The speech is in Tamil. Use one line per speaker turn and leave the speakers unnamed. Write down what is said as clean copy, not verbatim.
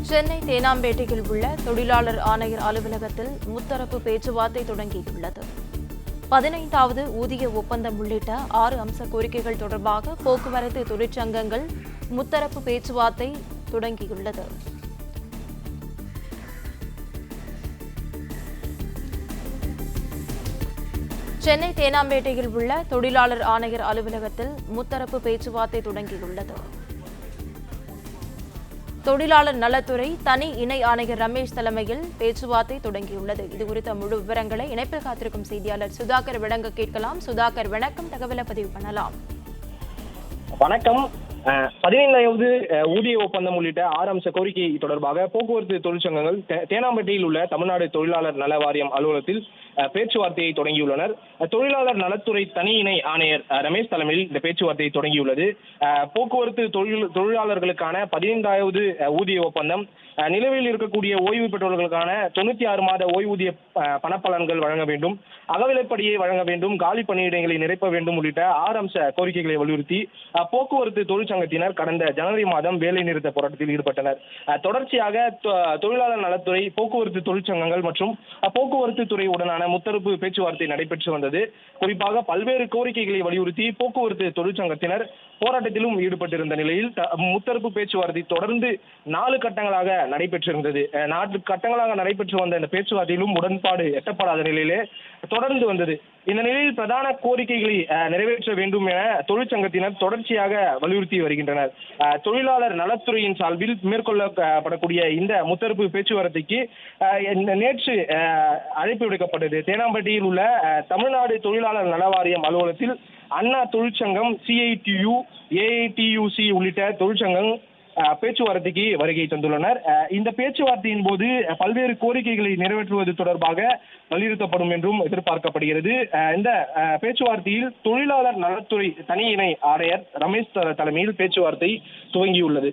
சென்னை தேனாம்பேட்டையில் உள்ள தொழிலாளர் ஆணையர் அலுவலகத்தில் முத்தரப்பு பேச்சுவார்த்தை தொடங்கியுள்ளது. 15வது ஊதிய ஒப்பந்தம் உள்ளிட்ட 6 அம்ச கோரிக்கைகள் தொடர்பாக போக்குவரத்து தொழிற்சங்கங்கள் முத்தரப்பு பேச்சுவார்த்தை தொடங்கியுள்ளது. சென்னை தேனாம்பேட்டையில் உள்ள தொழிலாளர் ஆணையர் அலுவலகத்தில் முத்தரப்பு பேச்சுவார்த்தை தொடங்கியுள்ளது. தொழிலாளர் நலத்துறை தனி இணை ஆணையர் ரமேஷ் தலைமையில் பேச்சுவார்த்தை தொடங்கியுள்ளது. இதுகுறித்த முழு விவரங்களை இணைப்பில் காத்திருக்கும் செய்தியாளர் சுதாகர் வழங்க கேட்கலாம். சுதாகர், வணக்கம். தகவலை பதிவு பண்ணலாம்.
வணக்கம். 15வது ஊதிய ஒப்பந்தம் உள்ளிட்ட 6 அம்ச கோரிக்கை தொடர்பாக போக்குவரத்து தொழிற்சங்கங்கள் தேனாம்பேட்டையில் உள்ள தமிழ்நாடு தொழிலாளர் நல வாரியம் அலுவலகத்தில் பேச்சுவார்த்தையை தொடங்கியுள்ளனர். தொழிலாளர் நலத்துறை தனி இணை ஆணையர் ரமேஷ் தலைமையில் இந்த பேச்சுவார்த்தையை தொடங்கியுள்ளது. போக்குவரத்து தொழிலாளர்களுக்கான 15வது ஊதிய ஒப்பந்தம், நிலுவையில் இருக்கக்கூடிய ஓய்வு பெற்றவர்களுக்கான 96 மாத ஓய்வூதிய பணப்பலன்கள் வழங்க வேண்டும், அகவிலைப்படியை வழங்க வேண்டும், காலி பணியிடங்களை நிரப்ப வேண்டும் உள்ளிட்ட 6 அம்ச கோரிக்கைகளை வலியுறுத்தி போக்குவரத்து தொழிற்சங்கத்தினர் கடந்த ஜனவரி மாதம் வேலை நிறுத்த போராட்டத்தில் ஈடுபட்டனர். தொடர்ச்சியாக தொழிலாளர் நலத்துறை, போக்குவரத்து தொழிற்சங்கங்கள் மற்றும் போக்குவரத்து துறை உடனான முத்தரப்பு பேச்சுவார்த்தை நடைபெற்று வந்தது. குறிப்பாக பல்வேறு கோரிக்கைகளை வலியுறுத்தி போக்குவரத்து தொழிற்சங்கத்தினர் போராட்டத்திலும் ஈடுபட்டிருந்த நிலையில் முத்தரப்பு பேச்சுவார்த்தை தொடர்ந்து 4 கட்டங்களாக நடைபெற்றிருந்தது. 4 கட்டங்களாக நடைபெற்று வந்த இந்த பேச்சுவார்த்தையிலும் உடன்பாடு எட்டப்படாத நிலையிலே தொடர்ந்து வந்தது. இந்த நிலையில் பிரதான கோரிக்கைகளை நிறைவேற்ற வேண்டும் என தொழிற்சங்கத்தினர் தொடர்ச்சியாக வலியுறுத்தி வருகின்றனர். தொழிலாளர் நலத்துறையின் சார்பில் மேற்கொள்ளப்படக்கூடிய இந்த முத்தரப்பு பேச்சுவார்த்தைக்கு நேற்று அழைப்பு விடுக்கப்பட்டது. தேனாம்பேட்டையில் உள்ள தமிழ்நாடு தொழிலாளர் நல வாரியம் அலுவலகத்தில் அண்ணா தொழிற்சங்கம், CITU, AITUC உள்ளிட்ட தொழிற்சங்கம் பேச்சுவார்த்தைக்கு வருகை தந்துள்ளனர். இந்த பேச்சுவார்த்தையின் போது பல்வேறு கோரிக்கைகளை நிறைவேற்றுவது தொடர்பாக வலியுறுத்தப்படும் என்றும் எதிர்பார்க்கப்படுகிறது. இந்த பேச்சுவார்த்தையில் தொழிலாளர் நலத்துறை தனி இணை ஆணையர் ரமேஷ் தலைமையில் பேச்சுவார்த்தை துவங்கியுள்ளது.